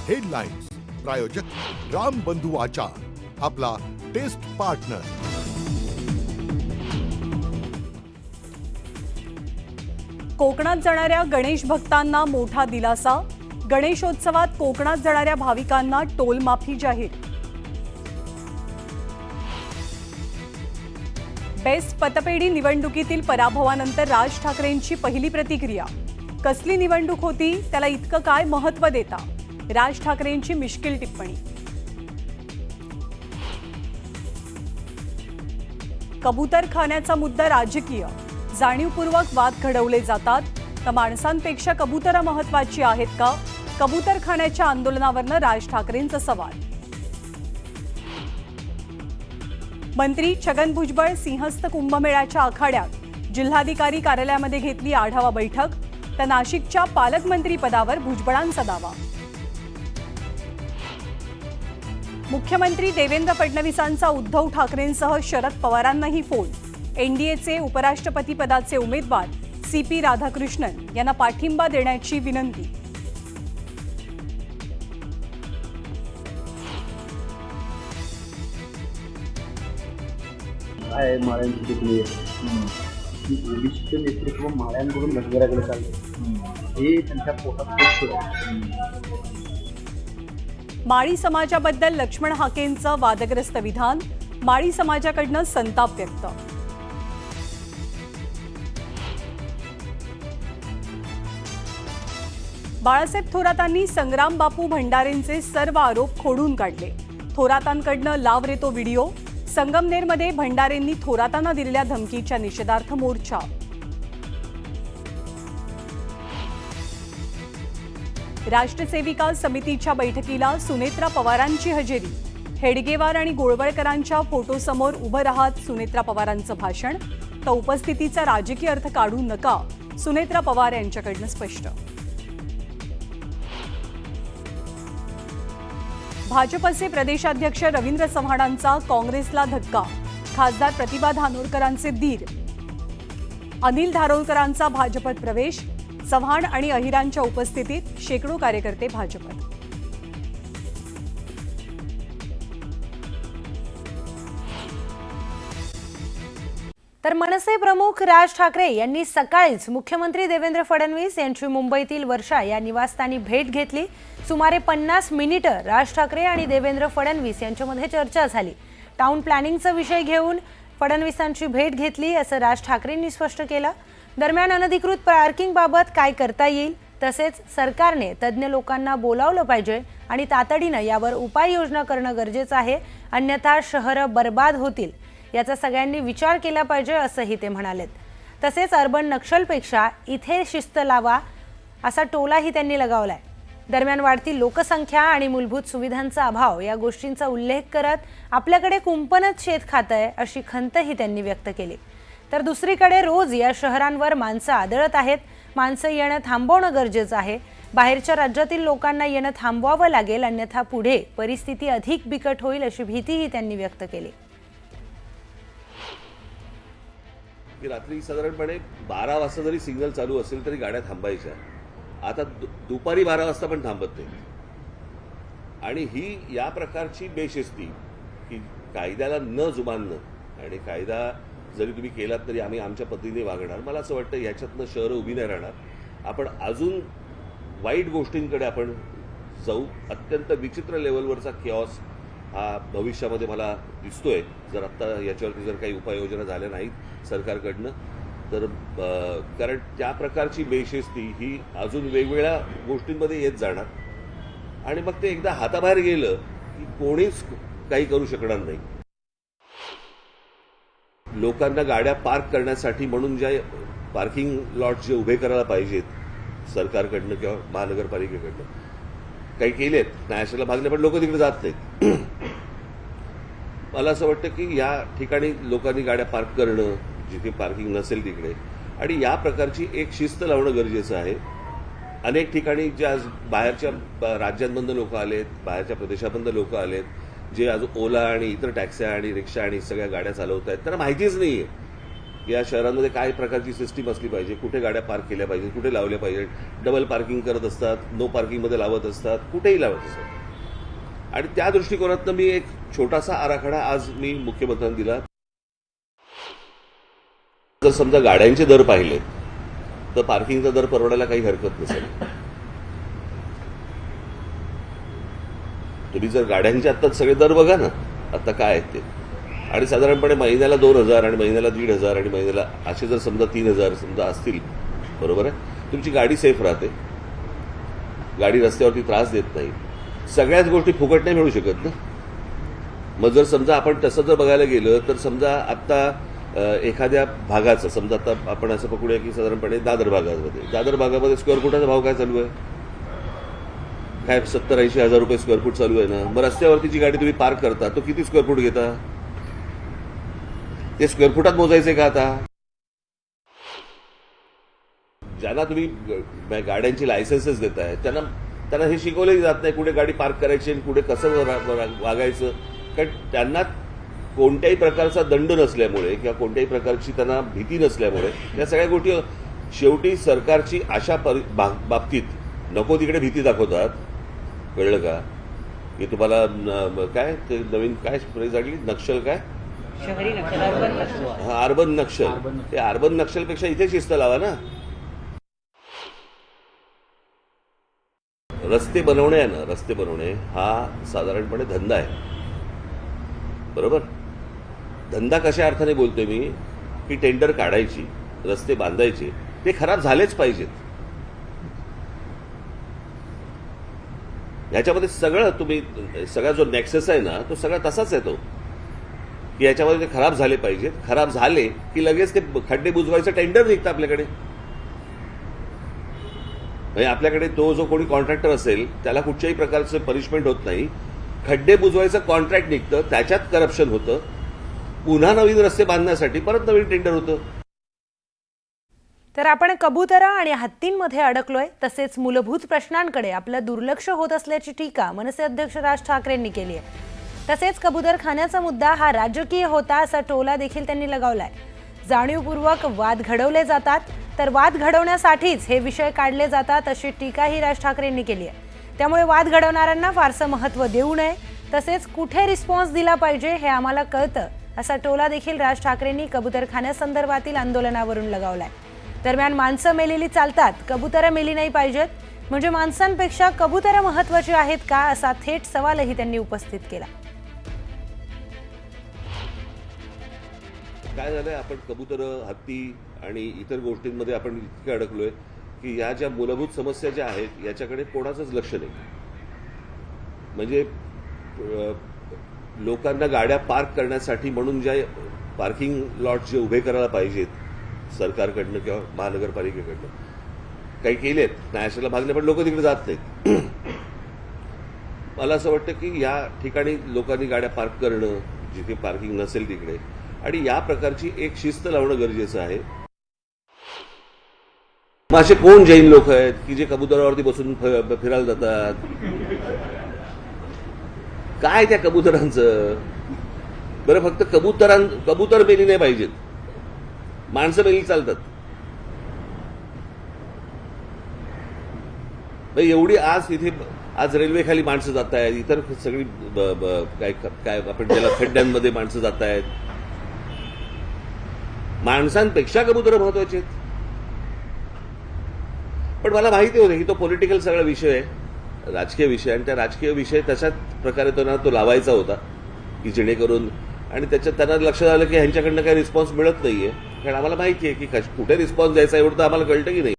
Headlines प्रायोजक राम बंधू आचार, आपला टेस्ट पार्टनर। कोकणात जाणाऱ्या गणेश भक्तांना मोठा दिलासा। गणेशोत्सवात कोकणात जाणाऱ्या भाविकांना टोल माफी जाहीर। बेस्ट पतपेढी निवडणुकीतील पराभवानंतर राज ठाकरेंची पहिली प्रतिक्रिया। कसली निवडणूक होती, त्याला इतकं काय महत्त्व देता? राज ठाकरेंची मिश्किल टिप्पणी। कबूतरखान्याचा मुद्दा राजकीय, जाणीवपूर्वक वाद घडवले जातात, तर माणसांपेक्षा कबुतरं महत्त्वाची आहेत का? कबूतरखान्याच्या आंदोलनावरनं राज ठाकरेंचा सवाल। मंत्री छगन भुजबळ सिंहस्थ कुंभमेळ्याच्या आखाड्यात जिल्हाधिकारी कार्यालयामध्ये घेतली आढावा बैठक, तर नाशिकच्या पालकमंत्री पदावर भुजबळांचा दावा। मुख्यमंत्री देवेंद्र फडणवीसांचा उद्धव ठाकरेंसह शरद पवारांनाही फोन। एनडीएचे उपराष्ट्रपती पदाचे उमेदवार CP राधाकृष्णन यांना पाठिंबा देण्याची विनंती। काय माळ्यांची टिकली ओबीसीचं नेतृत्व माळ्यांकडून घटघराकडे चाललं, हे त्यांच्या पोटात खूप आहे। माळी समाजाबद्दल लक्ष्मण हाकेंचं वादग्रस्त विधान, माळी समाजाकडनं संताप व्यक्त। बाळासाहेब थोरातांनी संग्राम बापू भंडारेंचे सर्व आरोप खोडून काढले। थोरातांकडनं लाव रे तो व्हिडिओ। संगमनेरमध्ये भंडारेंनी थोरातांना दिलेल्या धमकीच्या निषेधार्थ मोर्चा। राष्ट्रसेविका समितीच्या बैठकीला सुनेत्रा पवारांची हजेरी। हेडगेवार आणि गोळवळकरांच्या फोटोसमोर उभं राहत सुनेत्रा पवारांचं भाषण, तर उपस्थितीचा राजकीय अर्थ काढू नका, सुनेत्रा पवार यांच्याकडनं स्पष्ट। भाजपचे प्रदेशाध्यक्ष रवींद्र चव्हाणांचा काँग्रेसला धक्का। खासदार प्रतिभा धानोरकरांचे दीर अनिल धारोळकरांचा भाजपत प्रवेश। चव्हाण आणि अहिरांच्या उपस्थितीत शेकडो कार्यकर्ते भाजपत। तर मनसे प्रमुख राज ठाकरे यांनी सकाळीच मुख्यमंत्री देवेंद्र फडणवीस यांची मुंबईतील वर्षा या निवासस्थानी भेट घेतली। सुमारे 50 मिनिटं राज ठाकरे आणि देवेंद्र फडणवीस यांच्यामध्ये चर्चा झाली। टाउन प्लॅनिंगचा विषय घेऊन फडणवीसांची भेट घेतली असं राज ठाकरेंनी स्पष्ट केलं। दरम्यान अनधिकृत पार्किंगबाबत काय करता येईल, तसेच सरकारने तज्ज्ञ लोकांना बोलावलं पाहिजे आणि तातडीनं यावर उपाययोजना करणं गरजेचं आहे, अन्यथा शहरं बर्बाद होतील, याचा सगळ्यांनी विचार केला पाहिजे असंही ते म्हणालेत। तसेच अर्बन नक्षलपेक्षा इथे शिस्त लावा असा टोलाही त्यांनी लगावलाय। दरम्यान वाढती लोकसंख्या आणि मूलभूत सुविधांचा अभाव या गोष्टींचा उल्लेख करत आपल्याकडे कुंपणच शेत खातंय अशी खंतही त्यांनी व्यक्त केली। तर दुसरीकडे रोज या शहरांवर माणसं आदळत आहेत, माणसं येणं थांबवणं गरजेचं आहे। बाहेरच्या राज्यातील लोकांना येणं थांबवावं लागेल, अन्यथा पुढे परिस्थिती अधिक बिकट होईल अशी भीतीही त्यांनी व्यक्त केली। रात्री साधारणपणे 12 वाजता जरी सिग्नल चालू असेल तरी गाड्या थांबायच्या। आता दुपारी 12 वाजता पण थांबत नाही, आणि ही या प्रकारची बेशिस्ती की कायद्याला न जुमानणं, आणि कायदा जरी तुम्ही केलात तरी आम्ही आमच्या पद्धतीने वागणार, मला असं वाटतं ह्याच्यातनं शहरं उभी नाही राहणार। आपण अजून वाईट गोष्टींकडे आपण जाऊ। अत्यंत विचित्र लेवलवरचा किऑस हा भविष्यामध्ये मला दिसतोय, जर आत्ता याच्यावरती जर काही उपाययोजना झाल्या नाहीत सरकारकडनं तर। कारण त्या प्रकारची बेशिस्ती ही अजून वेगवेगळ्या गोष्टींमध्ये येत जाणार, आणि मग ते एकदा हाताबाहेर गेलं की कोणीच काही करू शकणार नाही। लोकांना गाड्या पार्क करण्यासाठी म्हणून ज्या पार्किंग लॉट जे उभे करायला पाहिजेत सरकारकडनं किंवा महानगरपालिकेकडनं, काही केलेत, नॅशनलला भागले, पण लोक तिकडे जात नाहीत। मला असं वाटतं की या ठिकाणी लोकांनी गाड्या पार्क करणं, जिथे पार्किंग नसेल तिकडे, आणि या प्रकारची एक शिस्त लावणं गरजेचं आहे। अनेक ठिकाणी ज्या बाहेरच्या राज्यांमधून लोक आलेत, बाहेरच्या प्रदेशामधून लोक आलेत, जे आज ओला आणि इतर टॅक्स्या आणि रिक्षा आणि सगळ्या गाड्या चालवत आहेत, त्यांना माहितीच नाहीये की या शहरांमध्ये काय प्रकारची सिस्टीम असली पाहिजे, कुठे गाड्या पार्क केल्या पाहिजे, कुठे लावल्या पाहिजे, डबल पार्किंग करत असतात, नो पार्किंगमध्ये लावत असतात, कुठेही लावत असतात. आणि त्या दृष्टिकोनातनं मी एक छोटासा आराखडा आज मी मुख्यमंत्र्यांना दिला. जर समजा गाड्यांचे दर पाहिले तर पार्किंगचा दर परवडायला काही हरकत नसेल. तुम्ही जर गाड्यांचे आता सगळे दर बघा ना आता काय आहेत ते, आणि साधारणपणे महिन्याला 2,000 आणि महिन्याला 1,500 आणि महिन्याला असे जर समजा 3,000 समजा असतील, बरोबर आहे, तुमची गाडी सेफ राहते, गाडी रस्त्यावरती त्रास देत नाही. सगळ्याच गोष्टी फुकट नाही मिळू शकत ना. मग जर समजा आपण तसं जर बघायला गेलं तर समजा आता एखाद्या भागाचं समजा आता आपण असं पकडूया की साधारणपणे दादर भागामध्ये स्क्वेअर फुटाचा भाव काय चालू आहे, काय 70-80 हजार रुपये स्क्वेअर फूट चालू आहे ना. मग रस्त्यावरती जी गाडी तुम्ही पार्क करता तो किती स्क्वेअर फूट घेता, ते स्क्वेअर फुटात मोजायचे का? आता ज्यांना तुम्ही गाड्यांची लायसन्सेस देताय त्यांना हे शिकवले जात नाही कुठे गाडी पार्क करायची आणि कुठे कसं वागायचं. कारण त्यांना कोणत्याही प्रकारचा दंड नसल्यामुळे किंवा कोणत्याही प्रकारची त्यांना भीती नसल्यामुळे या सगळ्या गोष्टी शेवटी सरकारची अशा बाबतीत नको तिकडे भीती दाखवतात. कळलं का? की तुम्हाला काय ते नवीन काय फ्रेज आली, नक्षल काय, शहरी नक्षल, अर्बन नक्षल. हा, अर्बन नक्षल. ते अर्बन नक्षलपेक्षा इथे शिस्त लावा ना. रस्ते बनवणे आहे ना, रस्ते बनवणे हा साधारणपणे धंदा आहे, बरोबर. धंदा कशा अर्थाने बोलतोय मी, की टेंडर काढायची, रस्ते बांधायचे, ते खराब झालेच पाहिजेत. ह्याच्यामध्ये सगळं तुम्ही सगळा जो नेक्सस आहे ना तो सगळा तसाच येतो की याच्यामध्ये ते खराब झाले पाहिजेत. खराब झाले की लगेच ते खड्डे बुजवायचं टेंडर निघतं आपल्याकडे. म्हणजे आपल्याकडे तो जो कोणी कॉन्ट्रॅक्टर असेल त्याला कुठच्याही प्रकारचं पनिशमेंट होत नाही. खड्डे बुजवायचं कॉन्ट्रॅक्ट निघतं, त्याच्यात करप्शन होतं, पुन्हा नवीन रस्ते बांधण्यासाठी परत नवीन टेंडर होतं. तर आपण कबुतरं आणि हत्तींमध्ये अडकलोय, तसेच मूलभूत प्रश्नांकडे आपलं दुर्लक्ष होत असल्याची टीका मनसे अध्यक्ष राज ठाकरेंनी केली आहे. तसेच कबूतरखान्याचा मुद्दा हा राजकीय होता असा टोला देखील त्यांनी लगावलाय. जाणीवपूर्वक वाद घडवले जातात, तर वाद घडवण्यासाठीच हे विषय काढले जातात अशी टीकाही राज ठाकरेंनी केली आहे. त्यामुळे वाद घडवणाऱ्यांना फारसं महत्त्व देऊ नये, तसेच कुठे रिस्पॉन्स दिला पाहिजे हे आम्हाला कळतं असा टोला देखील राज ठाकरेंनी कबूतरखान्यासंदर्भातील आंदोलनावरून लगावलाय. दरम्यान माणसं मेलेली चालतात, कबुतरं मेली नाही पाहिजेत, म्हणजे माणसांपेक्षा कबुतरं महत्त्वाची आहेत का असा थेट सवालही त्यांनी उपस्थित केला. काय झालंय, आपण कबुतरं, हत्ती आणि इतर गोष्टींमध्ये आपण इतके अडकलोय की या ज्या मूलभूत समस्या ज्या आहेत याच्याकडे कोणाचंच लक्ष नाही. म्हणजे लोकांना गाड्या पार्क करण्यासाठी म्हणून ज्या पार्किंग लॉट जे उभे करायला पाहिजेत सरकारकडनं किंवा महानगरपालिकेकडनं, काही केलेत, नॅशनलला भागले, पण लोक तिकडे जात नाहीत. मला असं वाटतं की या ठिकाणी लोकांनी गाड्या पार्क करणं, जिथे पार्किंग नसेल तिकडे, आणि या प्रकारची एक शिस्त लावणं गरजेचं आहे. मग असे कोण जैन लोक आहेत की जे कबुतरावरती बसून फिरायला जातात? काय त्या कबुतरांचं? बरं, फक्त कबूतर मेली नाही पाहिजेत, माणसं मेली चालतात. एवढी आज रेल्वे खाली माणसं जात आहेत, इतर सगळी काय आपण त्याला खड्ड्यांमध्ये माणसं जात आहेत. माणसांपेक्षा कबुतरं महत्वाचे आहेत. पण मला माहिती होतं की तो पॉलिटिकल सगळा विषय आहे, राजकीय विषय, आणि त्या राजकीय विषय तशाच प्रकारे तो लावायचा होता की जेणेकरून, आणि त्याच्यात त्यांना लक्षात आलं की ह्यांच्याकडनं काही रिस्पॉन्स मिळत नाहीये. कारण आम्हाला माहिती आहे की कुठे रिस्पॉन्स द्यायचा एवढं तर आम्हाला कळतं की नाही.